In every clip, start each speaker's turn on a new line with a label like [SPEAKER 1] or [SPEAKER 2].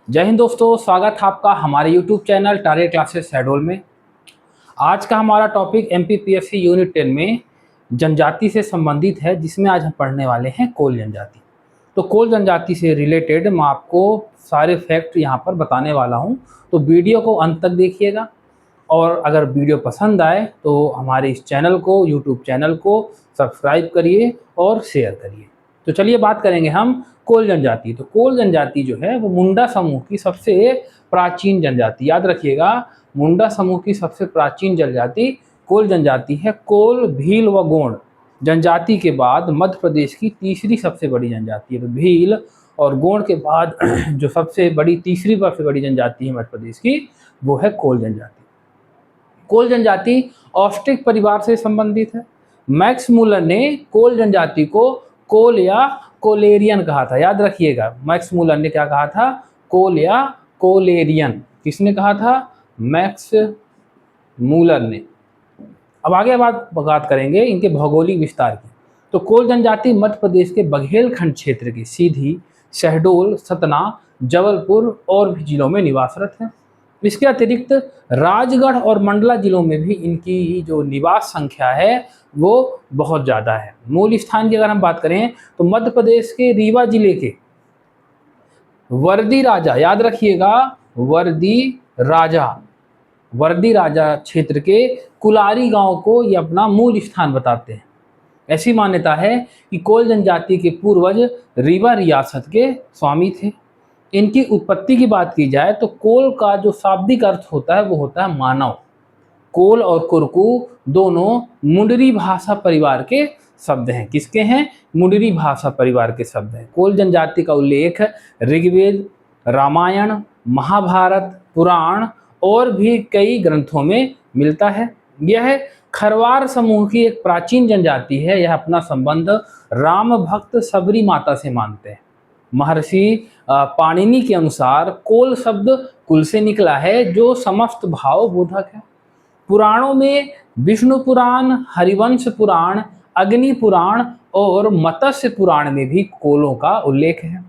[SPEAKER 1] जय हिंद दोस्तों, स्वागत है आपका हमारे YouTube channel target classes Shahdol में। आज का हमारा टॉपिक MPPSC यूनिट 10 में जनजाति से संबंधित है, जिसमें आज हम पढ़ने वाले हैं कोल जनजाति। तो कोल जनजाति से रिलेटेड मैं आपको सारे फैक्ट यहाँ पर बताने वाला हूँ, तो वीडियो को अंत तक देखिएगा। और अगर वीडियो पसंद आए तो हमारे इस चैनल को, YouTube चैनल को सब्सक्राइब करिए और शेयर करिए। तो चलिए बात करेंगे हम कोल जनजाति। तो कोल जनजाति जो है वो मुंडा समूह की सबसे प्राचीन जनजाति, याद रखिएगा, मुंडा समूह की सबसे प्राचीन जनजाति कोल जनजाति है। कोल, भील व गोंड जनजाति के बाद मध्य प्रदेश की तीसरी सबसे बड़ी जनजाति है। तो भील और गोंड के बाद जो सबसे बड़ी, तीसरी सबसे बड़ी जनजाति है मध्य प्रदेश की, वो है कोल जनजाति। कोल जनजाति ऑस्ट्रिक परिवार से संबंधित है। मैक्स मूलर ने कोल जनजाति को कोल या कोलेरियन कहा था, याद रखिएगा। मैक्स मूलर ने क्या कहा था? कोल या कोलेरियन। किसने कहा था? मैक्स मूलर ने। अब आगे बात करेंगे इनके भौगोलिक विस्तार की। तो कोल जनजाति मध्य प्रदेश के बघेलखंड क्षेत्र के सीधी, शहडोल, सतना, जबलपुर और भी जिलों में निवासरत है। इसके अतिरिक्त राजगढ़ और मंडला जिलों में भी इनकी जो निवास संख्या है वो बहुत ज़्यादा है। मूल स्थान की अगर हम बात करें तो मध्य प्रदेश के रीवा जिले के वर्दी राजा, याद रखिएगा, वर्दी राजा क्षेत्र के कुलारी गांव को ये अपना मूल स्थान बताते हैं। ऐसी मान्यता है कि कोल जनजाति के पूर्वज रीवा रियासत के स्वामी थे। इनकी उत्पत्ति की बात की जाए तो कोल का जो शाब्दिक अर्थ होता है वो होता है मानव। कोल और कुरकू दोनों मुंडरी भाषा परिवार के शब्द हैं। किसके हैं? मुंडरी भाषा परिवार के शब्द हैं। कोल जनजाति का उल्लेख ऋग्वेद, रामायण, महाभारत, पुराण और भी कई ग्रंथों में मिलता है। यह खरवार समूह की एक प्राचीन जनजाति है। यह अपना संबंध राम भक्त सबरी माता से मानते हैं। महर्षि पाणिनि के अनुसार कोल शब्द कुल से निकला है, जो समस्त भाव बोधक है। पुराणों में विष्णु पुराण, हरिवंश पुराण, अग्नि पुराण और मत्स्य पुराण में भी कोलों का उल्लेख है।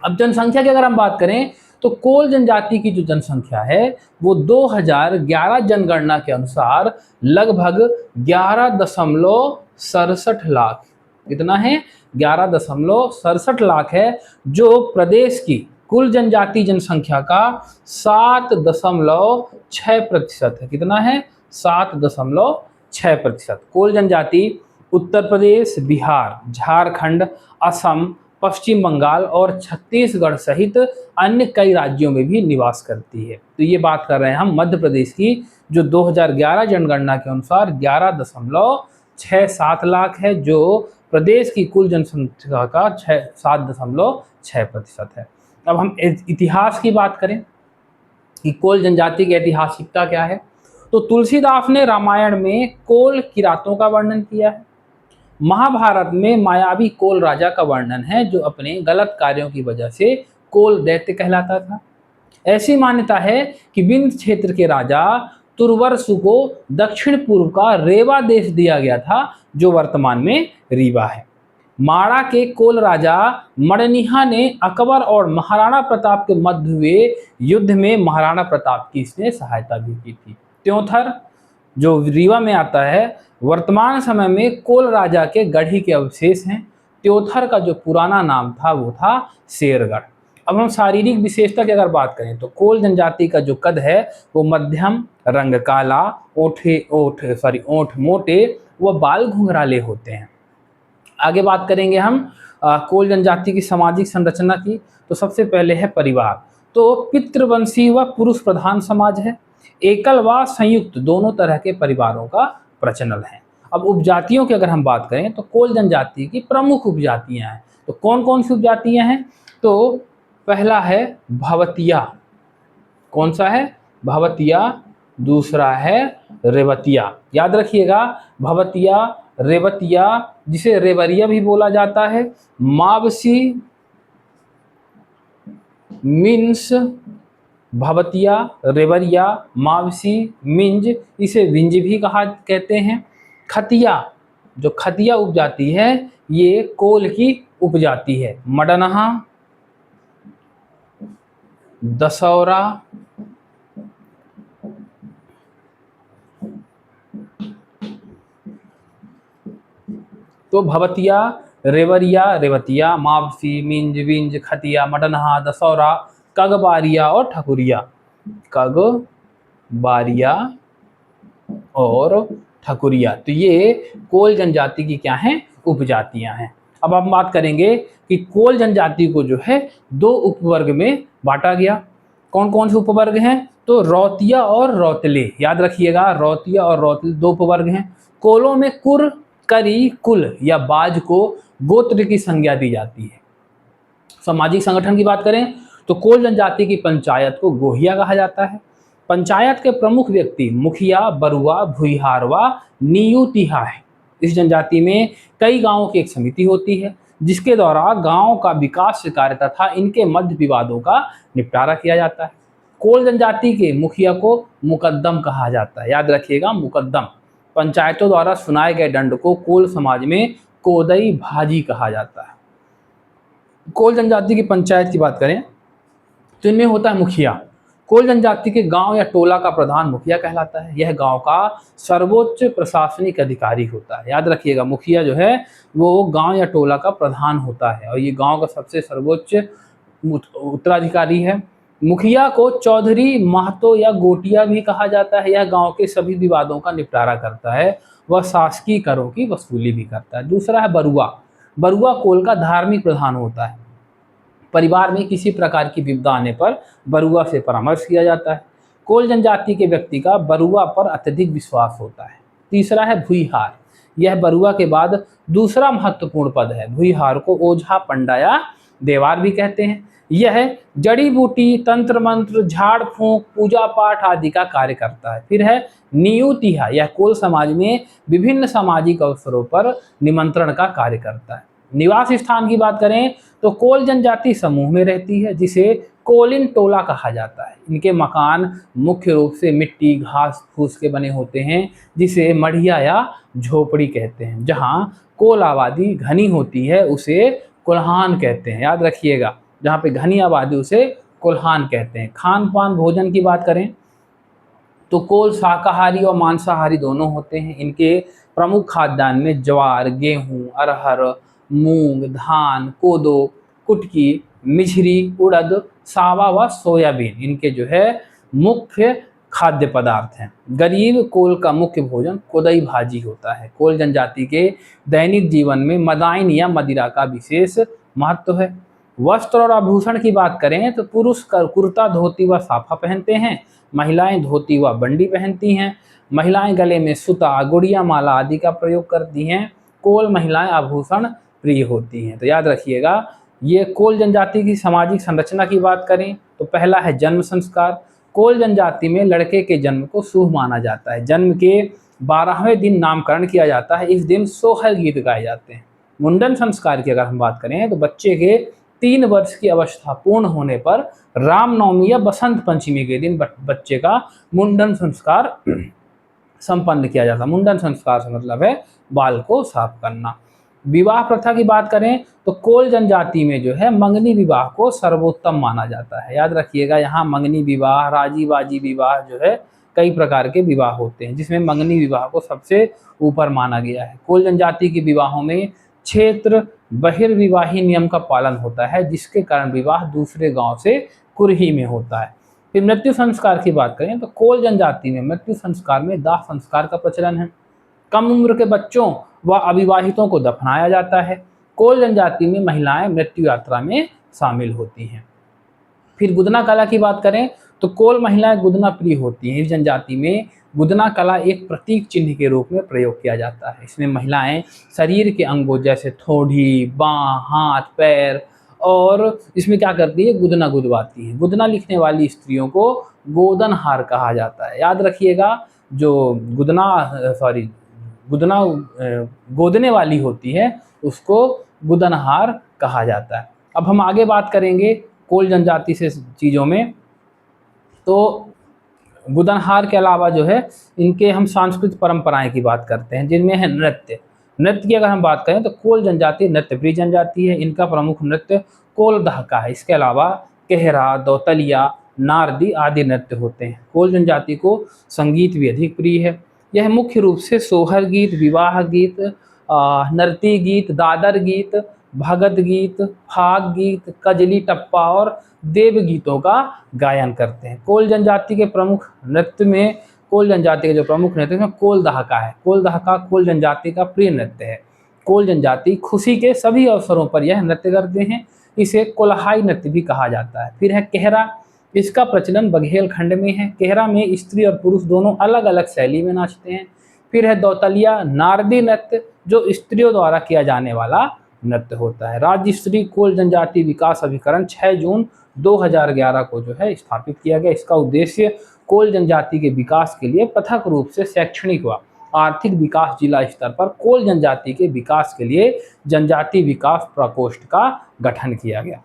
[SPEAKER 1] अब जनसंख्या की अगर हम बात करें तो कोल जनजाति की जो जनसंख्या है वो 2011 जनगणना के अनुसार लगभग 11.67 लाख, कितना है? 11.67 लाख है, जो प्रदेश की कुल जनजाति जनसंख्या का 7.6% है। कितना है? 7.6%। कोल जनजाति उत्तर प्रदेश, बिहार, झारखंड, असम, पश्चिम बंगाल और छत्तीसगढ़ सहित अन्य कई राज्यों में भी निवास करती है। तो ये बात कर रहे हैं हम मध्य प्रदेश की, जो 2011 जनगणना के अनुसार 11.67 लाख है, जो प्रदेश की कुल जनसंख्या का 7.6% है। अब हम इतिहास की बात करें कि कोल जनजाति की ऐतिहासिकता क्या है, तो तुलसीदास ने रामायण में कोल किरातों का वर्णन किया है। महाभारत में मायावी कोल राजा का वर्णन है, जो अपने गलत कार्यों की वजह से कोल दैत्य कहलाता था। ऐसी मान्यता है कि विंध्य क्षेत्र के राजा तुर्वसु को दक्षिण पूर्व का रेवा देश दिया गया था, जो वर्तमान में रीवा है। माड़ा के कोल राजा मणिनिहा ने अकबर और महाराणा प्रताप के मध्य हुए युद्ध में महाराणा प्रताप की इसने सहायता भी की थी। त्योंथर जो रीवा में आता है, वर्तमान समय में कोल राजा के गढ़ी के अवशेष हैं। त्योथर का जो पुराना नाम था वो था शेरगढ़। अब हम शारीरिक विशेषता की अगर बात करें तो कोल जनजाति का जो कद है वो मध्यम, रंग काला, ओठ मोटे व बाल घुंघराले होते हैं। आगे बात करेंगे हम कोल जनजाति की सामाजिक संरचना की। तो सबसे पहले है परिवार। तो पितृवंशी व पुरुष प्रधान समाज है। एकल व संयुक्त दोनों तरह के परिवारों का प्रचलन है। अब उपजातियों की अगर हम बात करें तो कोल जनजाति की प्रमुख उपजातियां हैं। तो कौन कौन सी उपजातियां हैं? तो पहला है भवतिया। कौन सा है? भवतिया। दूसरा है रेवतिया। याद रखिएगा, भवतिया, रेवतिया, जिसे रेवरिया भी बोला जाता है। मावसी, मिंस, भवतिया, रेवरिया, मावसी, मिंज, इसे विंज भी कहते हैं। खतिया, जो खतिया उपजाति है ये कोल की उपजाति है। मडनहा, दशौरा, तो भवतिया, रेवरिया, रेवतिया, मावसी, मिंज, विंज, खतिया, मडनहा, दशौरा, कगबारिया और ठकुरिया। कगबारिया और ठकुरिया, तो ये कोल जनजाति की क्या हैं, उपजातियां हैं। अब हम बात करेंगे कि कोल जनजाति को जो है दो उपवर्ग में बांटा गया। कौन कौन से उपवर्ग हैं, तो रौतिया और रौतले, याद रखिएगा, रौतिया और रौतले दो उपवर्ग हैं। कोलों में कुर, करी, कुल या बाज को गोत्र की संज्ञा दी जाती है। सामाजिक संगठन की बात करें तो कोल जनजाति की पंचायत को गोहिया कहा जाता है। पंचायत के प्रमुख व्यक्ति मुखिया, बरुआ, भुईहारवा, नियुतिहा है। इस जनजाति में कई गांवों की एक समिति होती है जिसके द्वारा गांव का विकास कार्य तथा इनके मध्य विवादों का निपटारा किया जाता है। कोल जनजाति के मुखिया को मुकद्दम कहा जाता है, याद रखिएगा, मुकद्दम। पंचायतों द्वारा सुनाए गए दंड को कोल समाज में कोदई भाजी कहा जाता है। कोल जनजाति की पंचायत की बात करें तो इनमें होता है मुखिया। कोल जनजाति के गांव या टोला का प्रधान मुखिया कहलाता है। यह गांव का सर्वोच्च प्रशासनिक अधिकारी होता है, याद रखिएगा, मुखिया जो है वो गांव या टोला का प्रधान होता है और ये गांव का सबसे सर्वोच्च उत्तराधिकारी है। मुखिया को चौधरी, महतो या गोटिया भी कहा जाता है। यह गांव के सभी विवादों का निपटारा करता है, वह शासकीय करों की वसूली भी करता है। दूसरा है बरुआ। बरुआ कोल का धार्मिक प्रधान होता है। परिवार में किसी प्रकार की विपदा आने पर बरुआ से परामर्श किया जाता है। कोल जनजाति के व्यक्ति का बरुआ पर अत्यधिक विश्वास होता है। तीसरा है भुईहार। यह बरुआ के बाद दूसरा महत्वपूर्ण पद है। भुईहार को ओझा, पंडा या देवार भी कहते हैं। यह जड़ी बूटी, तंत्र मंत्र, झाड़ फूंक, पूजा पाठ आदि का कार्य करता है। फिर है नियुतिहा। यह कोल समाज में विभिन्न सामाजिक अवसरों पर निमंत्रण का कार्य करता है। निवास स्थान की बात करें तो कोल जनजाति समूह में रहती है जिसे कोलिन टोला कहा जाता है। इनके मकान मुख्य रूप से मिट्टी, घास फूस के बने होते हैं जिसे मढ़िया या झोपड़ी कहते हैं। जहाँ कोल आबादी घनी होती है उसे कोल्हान कहते हैं, याद रखिएगा, जहाँ पे घनी आबादी उसे कोल्हान कहते हैं। खान पान भोजन की बात करें तो कोल शाकाहारी और मांसाहारी दोनों होते हैं। इनके प्रमुख खाद्यान्न में ज्वार, गेहूं, अरहर, मूंग, धान, कोदो, कुटकी, मिश्री, उड़द, सावा व सोयाबीन इनके जो है मुख्य खाद्य पदार्थ हैं। गरीब कोल का मुख्य भोजन कोदई भाजी होता है। कोल जनजाति के दैनिक जीवन में मदाइन या मदिरा का विशेष महत्व है। वस्त्र और आभूषण की बात करें तो पुरुष कुर्ता, धोती व साफा पहनते हैं। महिलाएं धोती व बंडी पहनती हैं। महिलाएं गले में सुता, गुड़िया माला आदि का प्रयोग करती हैं। कोल महिलाएं आभूषण प्रिय होती हैं। तो याद रखिएगा, ये कोल जनजाति की सामाजिक संरचना की बात करें तो पहला है जन्म संस्कार। कोल जनजाति में लड़के के जन्म को शुभ माना जाता है। जन्म के 12वें दिन नामकरण किया जाता है। इस दिन सोहर गीत गाए जाते हैं। मुंडन संस्कार की अगर हम बात करें तो बच्चे के 3 वर्ष की अवस्था पूर्ण होने पर रामनवमी या बसंत पंचमी के दिन बच्चे का मुंडन संस्कार संपन्न किया जाता है। मुंडन संस्कार से मतलब है बाल को साफ करना। विवाह प्रथा की बात करें तो कोल जनजाति में जो है मंगनी विवाह को सर्वोत्तम माना जाता है। याद रखिएगा, यहाँ मंगनी विवाह, राजी बाजी विवाह जो है कई प्रकार के विवाह होते हैं जिसमें मंगनी विवाह को सबसे ऊपर माना गया है। कोल जनजाति के विवाहों में क्षेत्र बहिर्विवाही नियम का पालन होता है जिसके कारण विवाह दूसरे गांव से कुरही में होता है। फिर मृत्यु संस्कार की बात करें तो कोल जनजाति में मृत्यु संस्कार में दाह संस्कार का प्रचलन है। कम उम्र के बच्चों व अविवाहितों को दफनाया जाता है। कोल जनजाति में महिलाएं मृत्यु यात्रा में शामिल होती हैं। फिर गुदना कला की बात करें तो कोल महिलाएं गुदना प्रिय होती हैं। इस जनजाति में गुदना कला एक प्रतीक चिन्ह के रूप में प्रयोग किया जाता है। इसमें महिलाएं शरीर के अंगों जैसे थोड़ी, बाँ, हाथ, पैर और इसमें क्या करती है, गुदना गुदवाती है। गुदना लिखने वाली स्त्रियों को गोदनहार कहा जाता है। याद रखिएगा, जो गुदना गोदने वाली होती है उसको गुदनहार कहा जाता है। अब हम आगे बात करेंगे कोल जनजाति से चीज़ों में, तो गुदनहार के अलावा जो है इनके हम सांस्कृतिक परंपराएं की बात करते हैं जिनमें है नृत्य। नृत्य की अगर हम बात करें तो कोल जनजाति नृत्य प्रिय जनजाति है। इनका प्रमुख नृत्य कोल दहका है। इसके अलावा केहरा, दौतलिया, नारदी आदि नृत्य होते हैं। कोल जनजाति को संगीत भी अधिक प्रिय है। यह मुख्य रूप से सोहर गीत, विवाह गीत, नर्ती गीत, दादर गीत, भगत गीत, फाग गीत, कजली टप्पा और देव गीतों का गायन करते हैं। कोल जनजाति के प्रमुख नृत्य में कोल जनजाति के जो प्रमुख नृत्य में कोल दहका है। कोल दहका कोल जनजाति का प्रिय नृत्य है। कोल जनजाति खुशी के सभी अवसरों पर यह नृत्य करते हैं। इसे कोल्हाई नृत्य भी कहा जाता है। फिर है केहरा। इसका प्रचलन बघेल खंड में है। केहरा में स्त्री और पुरुष दोनों अलग अलग शैली में नाचते हैं। फिर है दौतलिया, नारदी नृत्य, जो स्त्रियों द्वारा किया जाने वाला नृत्य होता है। राज्य स्तरीय कोल जनजाति विकास अभिकरण 6 जून 2011 को जो है स्थापित किया गया। इसका उद्देश्य कोल जनजाति के विकास के लिए पृथक रूप से शैक्षणिक व आर्थिक विकास जिला स्तर पर कोल जनजाति के विकास के लिए जनजाति विकास प्रकोष्ठ का गठन किया गया।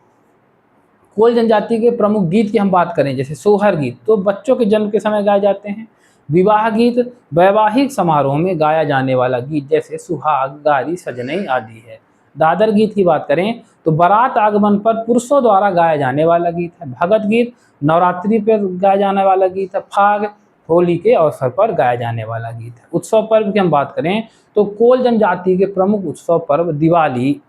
[SPEAKER 1] कोल जनजाति के प्रमुख गीत की हम बात करें, जैसे सोहर गीत तो बच्चों के जन्म के समय गाए जाते हैं। विवाह गीत वैवाहिक समारोह में गाया जाने वाला गीत, जैसे सुहाग, गारी, सजनई आदि है। दादर गीत की बात करें तो बारात आगमन पर पुरुषों द्वारा गाया जाने वाला गीत है। भगत गीत नवरात्रि पर गाया जाने वाला गीत है। फाग होली के अवसर पर गाया जाने वाला गीत है। उत्सव पर्व की हम बात करें तो कोल जनजाति के प्रमुख उत्सव पर्व दिवाली,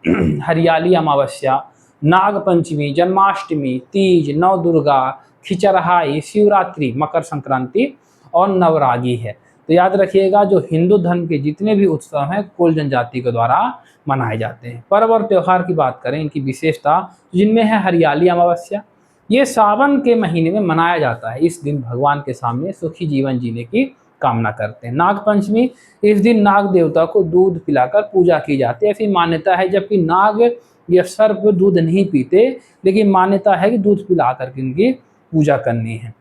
[SPEAKER 1] हरियाली अमावस्या, नाग पंचमी, जन्माष्टमी, तीज, नव दुर्गा, खिचरहाई, शिवरात्रि, मकर संक्रांति और नवरागी है। तो याद रखिएगा, जो हिंदू धर्म के जितने भी उत्सव हैं कोल जनजाति के द्वारा मनाए जाते हैं। पर्व और त्यौहार की बात करें, इनकी विशेषता जिनमें है हरियाली अमावस्या। ये सावन के महीने में मनाया जाता है। इस दिन भगवान के सामने सुखी जीवन जीने की कामना करते हैं। नाग पंचमी, इस दिन नाग देवता को दूध पिलाकर पूजा की जाती है, ऐसी मान्यता है। जबकि नाग या सर्प दूध नहीं पीते, लेकिन मान्यता है कि दूध पिला करके इनकी पूजा करनी है।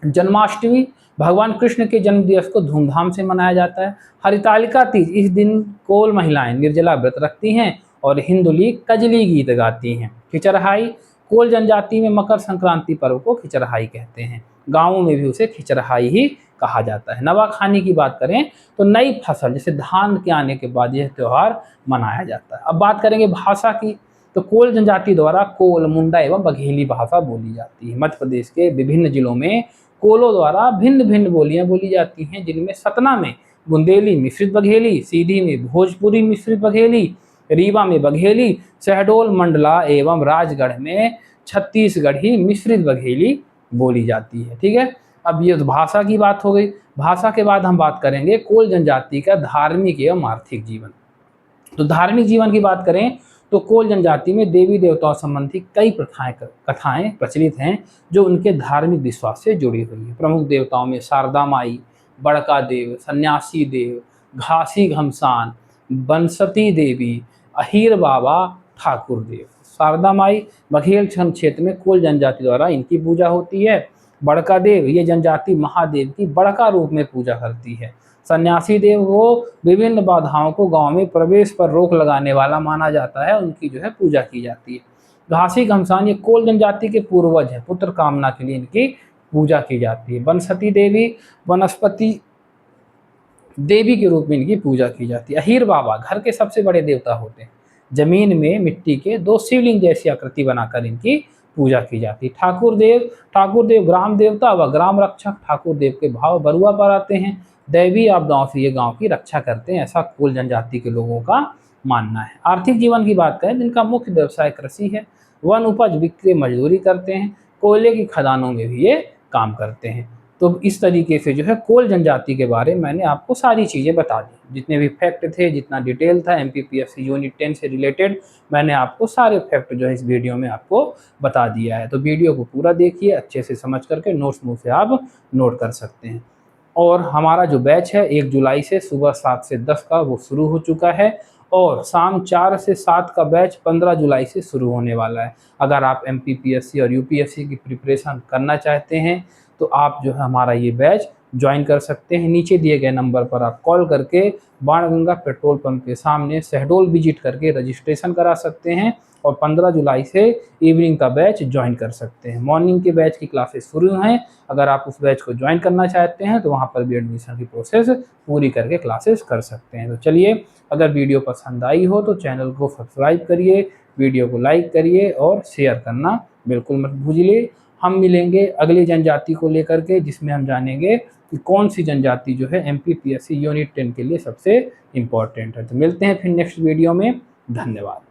[SPEAKER 1] जन्माष्टमी, भगवान कृष्ण के जन्म दिवस को धूमधाम से मनाया जाता है। हरितालिका तीज, इस दिन कोल महिलाएं निर्जला व्रत रखती हैं और हिंदुली कजली गीत गाती हैं। खिचरहाई, कोल जनजाति में मकर संक्रांति पर्व को खिचरहाई कहते हैं। गांवों में भी उसे खिचरहाई ही कहा जाता है। नवाखानी की बात करें तो नई फसल जैसे धान के आने के बाद यह त्यौहार मनाया जाता है। अब बात करेंगे भाषा की, तो कोल जनजाति द्वारा कोल, मुंडा एवं बघेली भाषा बोली जाती है। मध्य प्रदेश के विभिन्न जिलों में कोलों द्वारा भिन्न भिन्न बोलियां बोली जाती हैं, जिनमें सतना में बुंदेली मिश्रित बघेली, सीधी में भोजपुरी मिश्रित बघेली, रीवा में बघेली, शहडोल, मंडला एवं राजगढ़ में छत्तीसगढ़ी मिश्रित बघेली बोली जाती है। ठीक है, अब ये भाषा की बात हो गई। भाषा के बाद हम बात करेंगे कोल जनजाति का धार्मिक एवं आर्थिक जीवन। तो धार्मिक जीवन की बात करें तो कोल जनजाति में देवी देवताओं संबंधी कई कथाएं प्रचलित हैं, जो उनके धार्मिक विश्वास से जुड़ी हुई है। प्रमुख देवताओं में शारदा माई, बड़का देव, सन्यासी देव, घासी घमसान, बनसती देवी, अहीर बाबा, ठाकुर देव। शारदा माई बघेल क्षेत्र में कोल जनजाति द्वारा इनकी पूजा होती है। बड़का देव, ये जनजाति महादेव की बड़का रूप में पूजा करती है। सन्यासी देव को विभिन्न बाधाओं को गांव में प्रवेश पर रोक लगाने वाला माना जाता है, उनकी जो है पूजा की जाती है। घासी घमसान, ये कोल जनजाति के पूर्वज है, पुत्र कामना के लिए इनकी पूजा की जाती है। बनसती देवी वनस्पति देवी के रूप में इनकी पूजा की जाती है। अहीर बाबा घर के सबसे बड़े देवता होते हैं। जमीन में मिट्टी के 2 शिवलिंग जैसी आकृति बनाकर इनकी पूजा की जाती है। ठाकुर देव ग्राम देवता व ग्राम रक्षक। ठाकुर देव के भाव बरुआ पर आते हैं। दैवी आपदाओं से ये गांव की रक्षा करते हैं, ऐसा कोल जनजाति के लोगों का मानना है। आर्थिक जीवन की बात करें, जिनका मुख्य व्यवसाय कृषि है। वन उपज बिक्री मजदूरी करते हैं। कोयले की खदानों में भी ये काम करते हैं। तो इस तरीके से जो है कोल जनजाति के बारे में मैंने आपको सारी चीज़ें बता दी। जितने भी फैक्ट थे, जितना डिटेल था MPPSC यूनिट 10 से रिलेटेड, मैंने आपको सारे फैक्ट जो है इस वीडियो में आपको बता दिया है। तो वीडियो को पूरा देखिए, अच्छे से समझ करके नोट्स मुँह से आप नोट कर सकते हैं। और हमारा जो बैच है 1 जुलाई से सुबह 7 से 10 का वो शुरू हो चुका है, और शाम 4 से 7 का बैच 15 जुलाई से शुरू होने वाला है। अगर आप MPPSC और UPSC की प्रिपरेशन करना चाहते हैं तो आप जो है हमारा ये बैच ज्वाइन कर सकते हैं। नीचे दिए गए नंबर पर आप कॉल करके बाणगंगा पेट्रोल पंप के सामने शहडोल विजिट करके रजिस्ट्रेशन करा सकते हैं, और 15 जुलाई से इवनिंग का बैच ज्वाइन कर सकते हैं। मॉर्निंग के बैच की क्लासेस शुरू हैं। अगर आप उस बैच को ज्वाइन करना चाहते हैं तो वहाँ पर भी एडमिशन की प्रोसेस पूरी करके क्लासेस कर सकते हैं। तो चलिए, अगर वीडियो पसंद आई हो तो चैनल को सब्सक्राइब करिए, वीडियो को लाइक करिए और शेयर करना बिल्कुल मत भूलिए। हम मिलेंगे अगली जनजाति को लेकर के, जिसमें हम जानेंगे कि कौन सी जनजाति जो है एमपीपीएससी यूनिट 10 के लिए सबसे इम्पोर्टेंट है। तो मिलते हैं फिर नेक्स्ट वीडियो में। धन्यवाद।